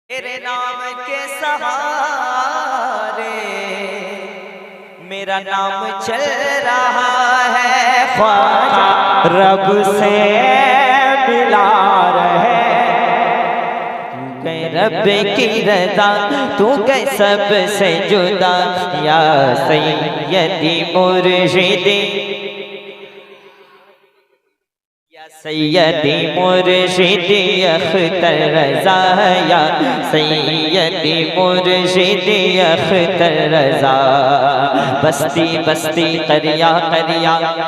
तेरे नाम के सहारे मेरा नाम चल रहा है। ख्वाजा रब से मिला रहे, तू कह रब की रज़ा, तू कह सबसे जुदा। या सैयदी मुर्शिदी, सैयदी मुर्शिदी अख्तर रज़ा, या सैयदी मुर्शिदी अख्तर रज़ा। बस्ती बस्ती करिया करिया। यहाँ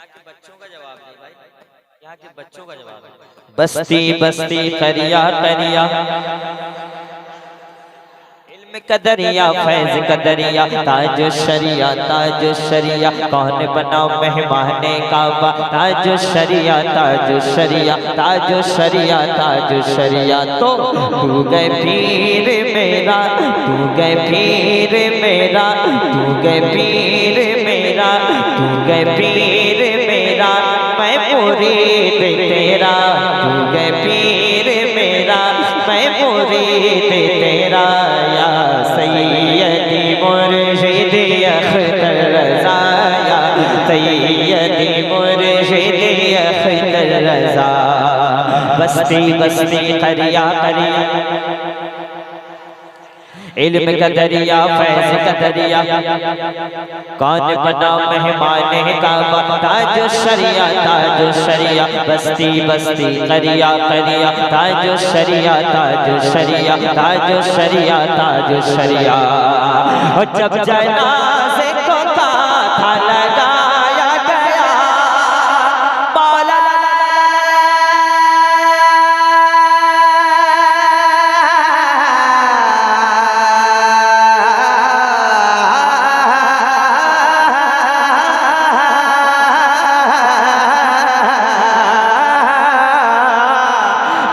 के बच्चों का जवाब है भाई, यहाँ के बच्चों का जवाब है। बस्ती बस्ती करिया करिया, कदरिया फैज कदरिया, ताज शरिया ताज शरिया। कौन बना मेहमान काबा, ताज शरिया ताज शरिया ताज शरिया ताज शरिया। तो तू गए पीर मेरा, तू गए पीर मेरा, तू गए पीर मेरा, तू गए पीर मेरा, मैं मुरीद तेरा। तू गए पीर मेरा, मैं मुरीद तेरा। या सैयदी मुर्शिदी अख्तर रज़ा, या सैयदी मुर्शिदी अख्तर रज़ा। बस्ती बस्ती करिया करिया, इल्म का दरिया फैज़ का दरिया। कौन बना मेहमान काबा, ताज शरिया ताज शरिया। बस्ती बस्ती करिया करिया, ताज शरिया ताज शरिया ताज शरिया ताज शरिया। और जब जनाज़े को था लगाया गया, मौला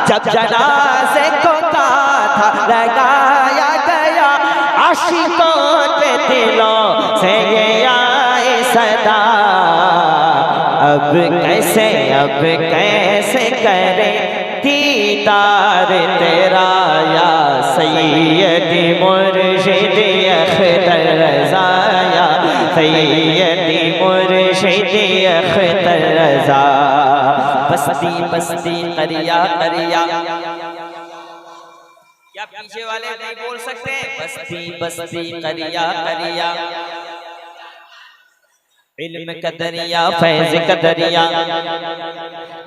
जब जनाज़े को था लगाया गया, आशिकों के दिलों से ये आए सदा। अब कैसे करे दीदार तेरा। या सैयदी मुर्शिदी अख्तर रज़ा, या सैयदी मुर्शिदी अख्तर रज़ा। बस्ती बस्ती करिया करिया। क्या पीछे वाले नहीं बोल सकते? बस्ती बस्ती करिया करिया, इल्म का दरिया फैज़ का दरिया।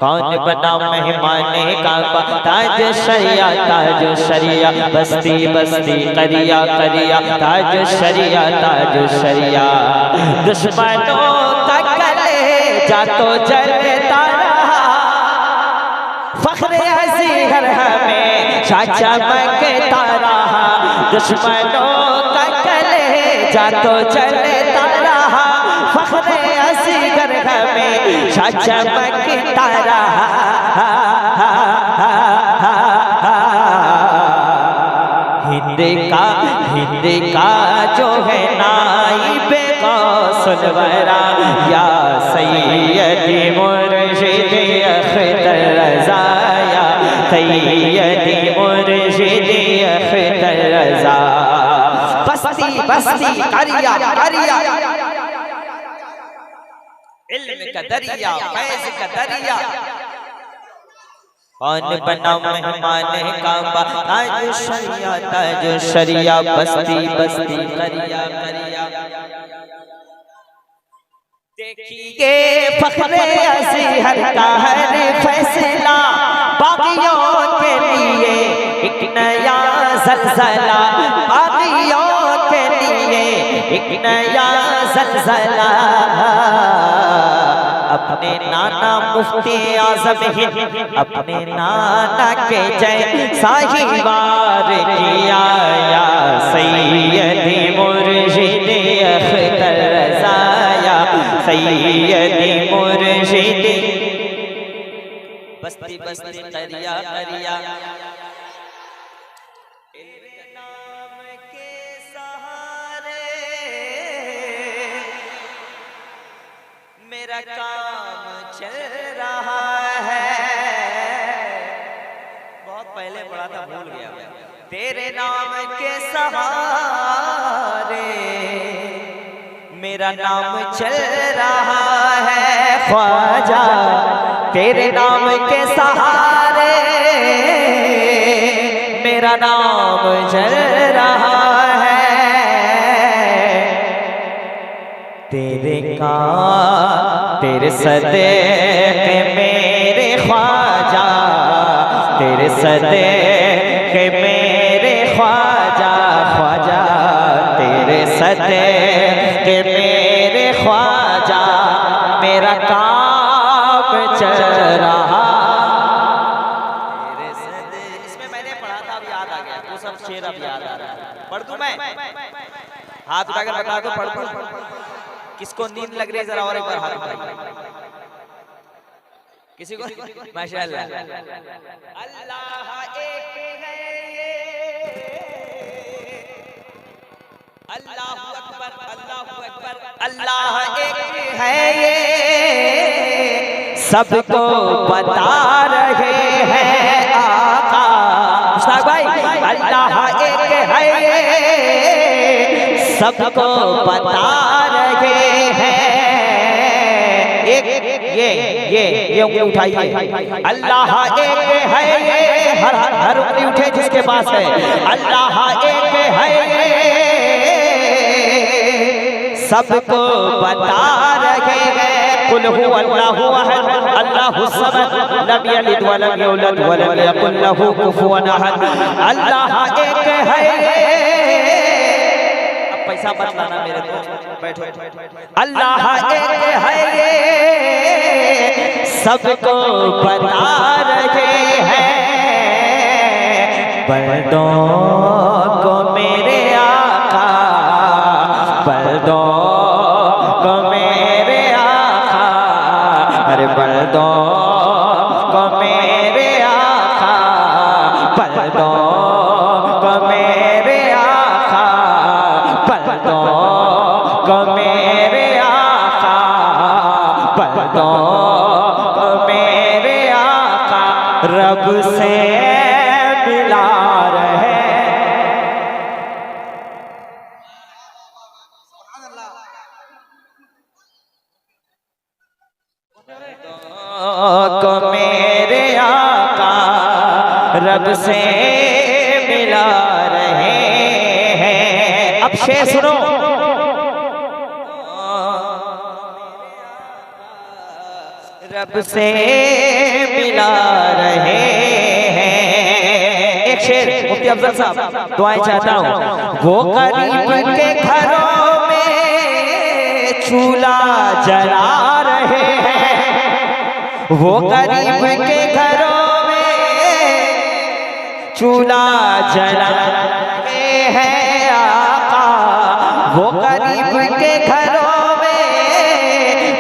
कौन बना मेहमान काबा, ताज शरिया ताज शरिया। बस्ती बस्ती करिया करिया, ताज शरिया ताज शरिया। दुश्मनों का कलेजा तो जलता रहा, फ़ख्र अज़ीज़ हमें चमकता रहा। दुश्मनों का कलेजा तो जलता रहा, फ़ख्र अज़ीज़ हमें चमकता रहा। हिंद का जो है नाइबे गौसुल वरा, या सैयदी मुर्शिदी अख्तर रज़ा, या सैयदी मुर्शिदी अख्तर रज़ा। बस्ती बस्ती करिया करिया, इल्म का दरिया फैज़ का दरिया। कौन बना मेहमान काबा, ताज शरिया ताज शरिया। बस्ती बस्ती करिया करिया। देखिए फ़ख्र अज़ीज़ का हर फैसला, बागियों के लिए एक नया ज़लज़ला, बागियों के लिए एक नया ज़लज़ला। अपने नाना मुफ्ती आज़म हिंद, अपने नाना के जय साहिवार किया। या सैयदी मुर्शिदी अख्तर रज़ा, या सैयदी मुर्शिदी। बस्ती बस्ती करिया करिया, नाम के सहारे मेरा काम चल रहा है। पढ़ा था भूल गया। तेरे नाम के सहारे मेरा नाम चल रहा है ख्वाजा, तेरे नाम के सहारे मेरा नाम चल रहा है। तेरे सदक़े मेरे ख्वाजा, तेरे सदक़े मेरे ख्वाजा, ख्वाजा तेरे सदक़े मेरे ख्वाजा मेरा काम चल रहा। तेरे सदक़े, इसमें मैंने पढ़ा था, अब याद आ गया, वो सब शेर अब याद आ रहा है। पढ़ दूं मैं? हाथ उठाकर बता दो, पढ़ दूं? किसको नींद लग रही है जरा और एक बार हाथ उठाइए। किसी को? माशाअल्लाह। अल्लाह एक है, अल्लाहु अकबर, अल्लाहु अकबर, अल्लाह एक है ये सबको बता रहे हैं आका। मुश्ताक भाई, अल्लाह एक है ये सबको बता रहे हैं। एक ये उंगली उठाइए। अल्लाह एक है ये, हर उंगली उठे जिसके पास है। अल्लाह एक है ये सबको बता रहे हैं। कुल हु अल्लाहु अहद, अल्लाहु समद, लम यलिद व लम यूलद व लम यकुल लहू कुफुवन अहद। अल्लाह एक है ये, पैसा मत लाना मेरे दोस्त, बैठो। अल्लाह एक है ये सबको बता रहे हैं। बंदों को मेरे आका, बंदों को मेरे आका, अरे बंदों को मेरे आका, बंदों को मेरे आका, बंदों को मेरे आका, बंदों को मेरे आका रब से मिला रहे। को मेरे आका रब से मिला रहे हैं। अब शेर सुनो। रब से मिला रहे हैं। एक शेर मुफ्ती अफजल साहब दुआएं चाहता हूँ। वो गरीब के घरों में चूल्हा जला रहे हैं, वो गरीब के घरों में चूल्हा जला रहे हैं आका। वो गरीब के घरों में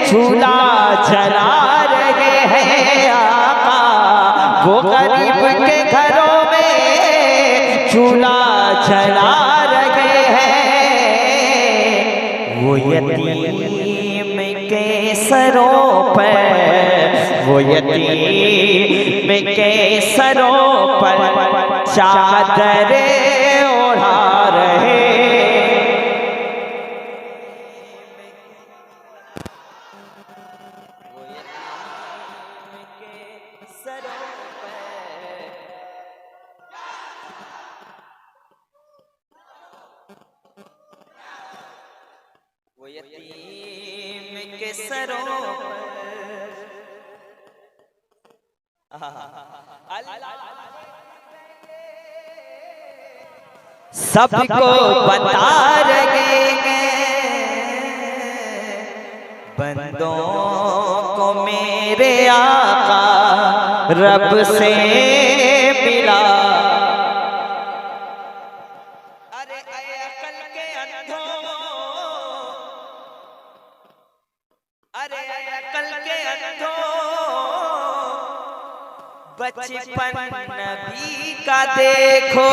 चूल्हा जला रहे हैं आका। वो गरीब के घरों में चूल्हा जला रहे हैं। वो यतीम के सरों पर, वो यतीम के सरों पर चादर ओढ़ा रहे। वो यतीम के सरों पर, वो यतीम के सरों पर सबको बता रहे हैं। बंदों को मेरे आका रब से मिला। अरे अकल के अंधों, अरे अकल के अंधों, बचपन नबी का देखो।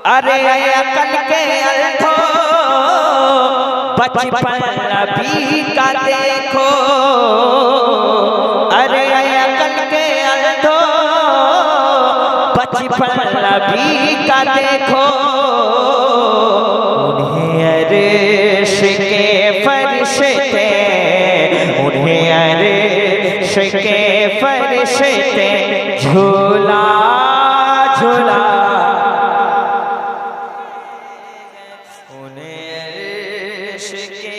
अरे अकल के अंधों, बचपन नबी का देखो। अरे अकल के अंधों, बचपन नबी का देखो, उन्हें अर्श के फरिश्ते, उन्हें अर्श के फरिश्ते झूला झूला, उन्हें अर्श के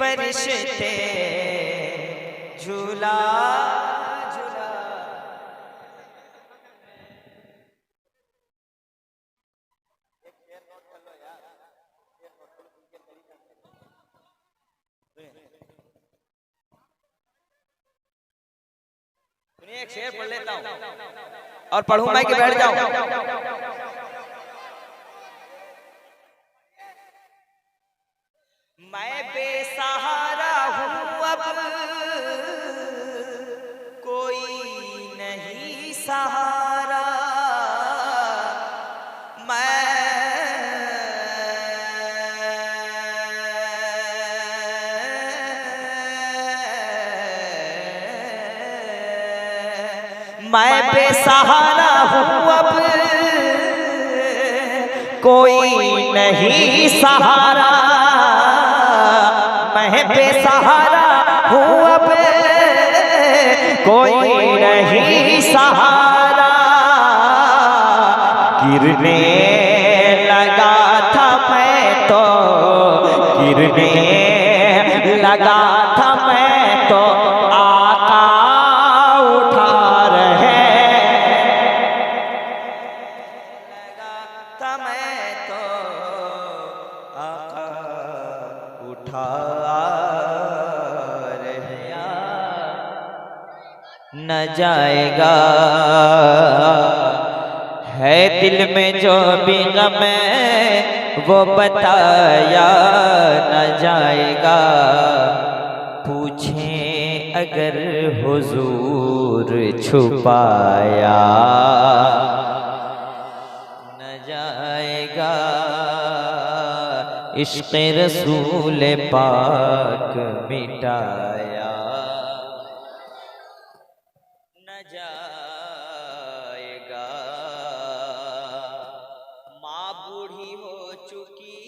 फरिश्ते झूला झूला। एक शेर पढ़ लेता हूं और पढ़ूंगा कि बैठ जाऊं। मैं बेसहारा हूं अब कोई नहीं सहारा, मैं बेसहारा हूँ अब कोई नहीं सहारा, मैं बेसहारा हूँ अब कोई नहीं सहारा। गिरने लगा था मैं तो, गिरने लगा था मैं तो आका उठा रहे, लगा था मैं तो आका उठा रहे। न जाएगा है दिल में जो भी गम वो बताया न जाएगा, पूछें अगर हुजूर छुपाया न जाएगा। इश्क़ रसूल पाक मिटाया न जाएगा। माँ बूढ़ी हो चुकी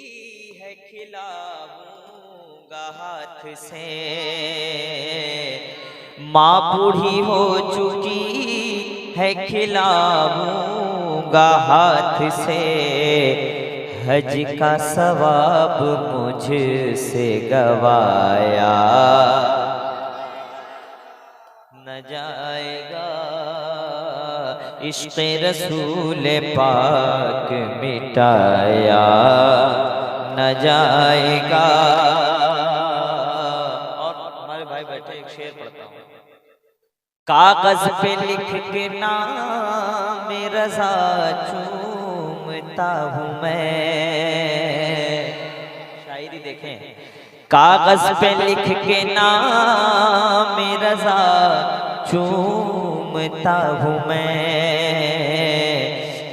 है खिलाऊंगा हाथ से, माँ बूढ़ी हो चुकी है खिलाऊंगा हाथ से। हज का सवाब मुझसे गवाया न जाएगा। इश्क़ रसूल पाक मिटाया न जाएगा। और हमारे भाई बैठे एक शेर पढ़ता हूँ। कागज पे लिख के नाम रज़ा चूमता हूँ मैं, शायरी देखें। कागज पे लिख के नाम रज़ा चूमता हूँ मैं,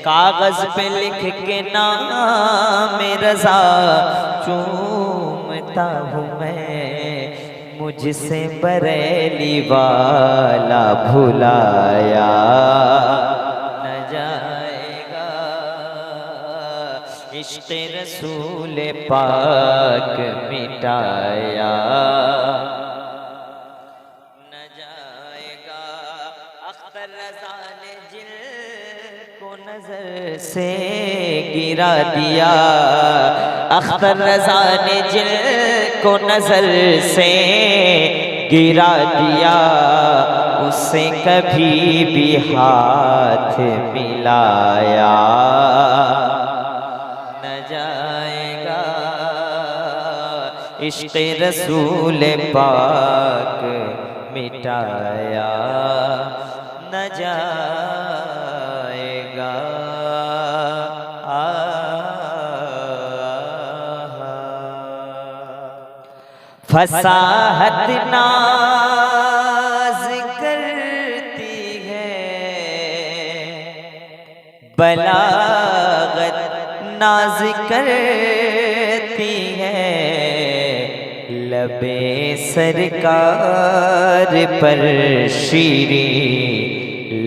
कागज पे लिख के नाम रज़ा चूमता हूँ मैं। मुझसे बरेली वाला भुलाया न जाएगा। इश्क़ रसूल पाक मिटाया न जाएगा। अख्तर रज़ा ने जिल को नजर से गिरा दिया, अख्तर रज़ा ने जिल को नजर से गिरा दिया। उससे कभी भी हाथ मिलाया न जाएगा। इश्क़ रसूल पाक मिटाया न जाएगा। फसाहत नाज करती है, बलागत नाज करती है। लबे सरकार पर शीरी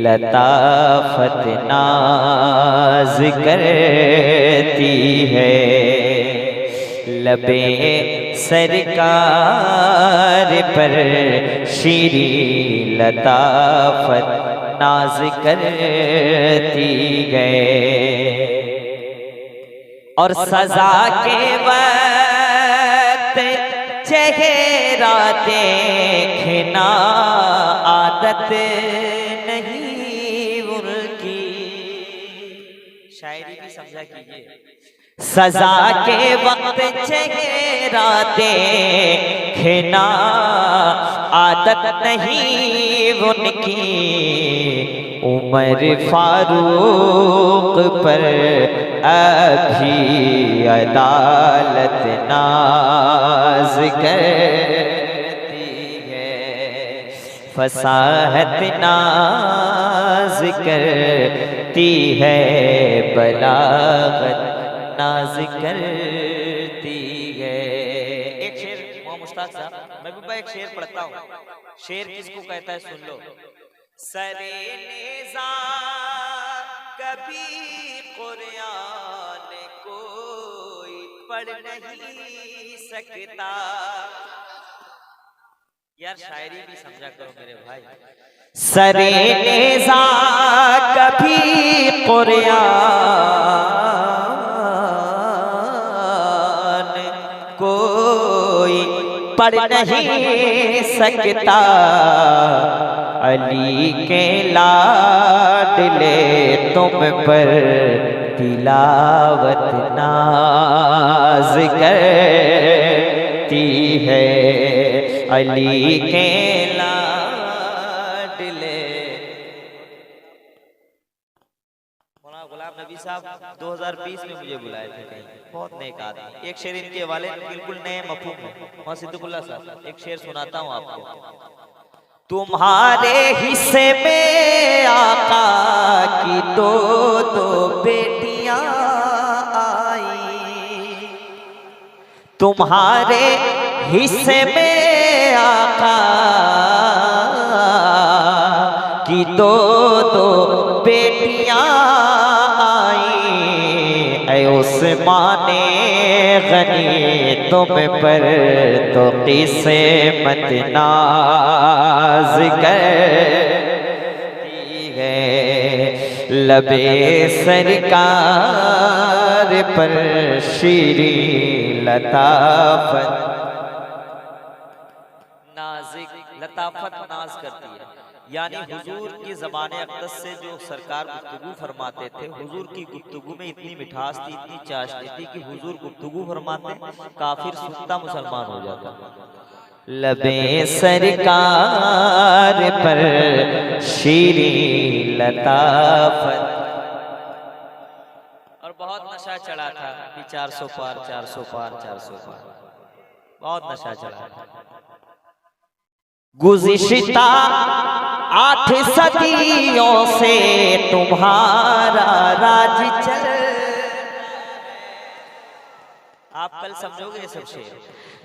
लताफत नाज करती है। लबे सरकार पर शीरी लताफत नाज करती है। और सजा के वक्त चेहरा देखना आदत नहीं उनकी। शायरी भी समझा कीजिए। सजा के वक्त चेहरा देखना आदत नहीं उनकी। उमर फारूक पर अभी अदालत नाज करती है। फसाहत नाज करती है, बलागत नाज करती है। एक शेर मोहम्मद मुश्ताक साहब, महबूबा एक शेर पढ़ता हूँ। शेर किसको कहता है सुन लो। सरे नेज़ा कभी कुरान कोई पढ़ नहीं सकता। यार शायरी भी समझा करो मेरे भाई। सरे नेज़ा कभी कुरान कोई पढ़ नहीं सकता। अली के लाडले तुम पर तिलावत नाज करती है। अली के लाडले। मौलाना गुलाम नबी साहब 2020 में मुझे बुलाए थे कहीं, बहुत नेक आदमी। एक शेर इनके वाले बिल्कुल नए मफहूम में। और सिद्दुकुल्लाह साहब एक शेर सुनाता हूँ आपको। तुम्हारे हिस्से में आका की दो दो बेटियां आई। तुम्हारे हिस्से में आका की दो दो बेटियां आई। ऐ उस्माने गनी तुम पर तो किसे मत नाज करती है। लबे सरकार पर शीरी लताफत नाज़िक लताफत नाज करती है। यानी हुजूर की ज़बान अक़दस से जो सरकार गुफ्तगू फरमाते थे, हुजूर की गुफ्तगू में इतनी मिठास थी, इतनी चाशनी थी कि हुजूर गुफ्तगू फरमाते काफिर सुनता मुसलमान हो जाता। लबे सरकार पर शीरी लताफत। और बहुत नशा चढ़ा था, 400 पार 400 पार 400 पार, बहुत नशा चढ़ा था। गुज़िश्ता 8 सदियों से तुम्हारा राज चल। आप कल समझोगे ये सब शेर।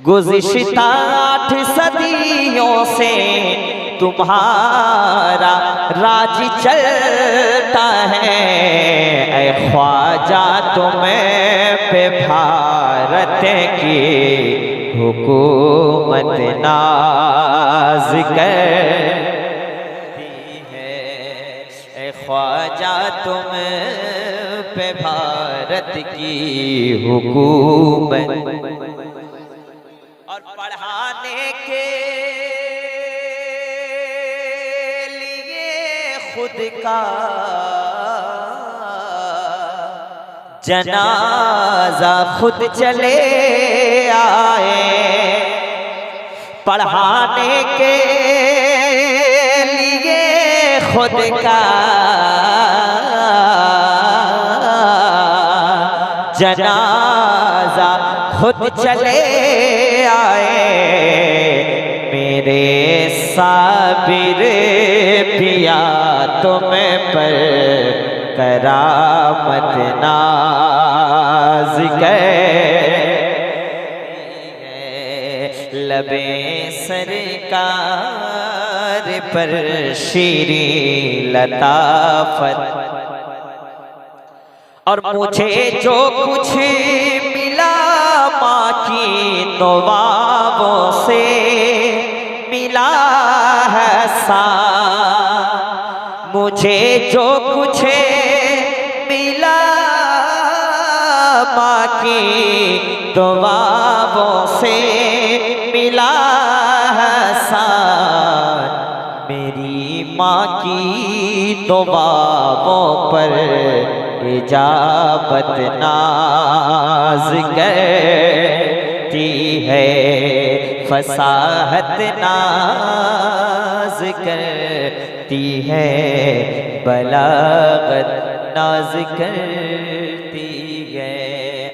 गुज़िश्ता 8 सदियों से तुम्हारा राज चलता है। ऐ ख्वाजा तुम्हें पे भारत की हुकूमत नाज करती है। ऐ ख्वाजा तुम पे भारत की हुकूमत। और पढ़ाने के लिए खुद का जनाजा खुद चले आए। पढ़ाने के लिए खुद का जनाजा खुद चले आए। मेरे साबिर पिया तुम पर करामत नाज करती है। लबे सरकार पर शीरी लताफत। और मुझे जो कुछ मिला माँ की दुआओं से मिला है साथ। मुझे जो कुछ मिला माँ की दुआओं से मिला है साथ। मेरी माँ की दुआओं पर इजाबत नाज करती है, फसाहत नाज करती है, बलागत नाज कर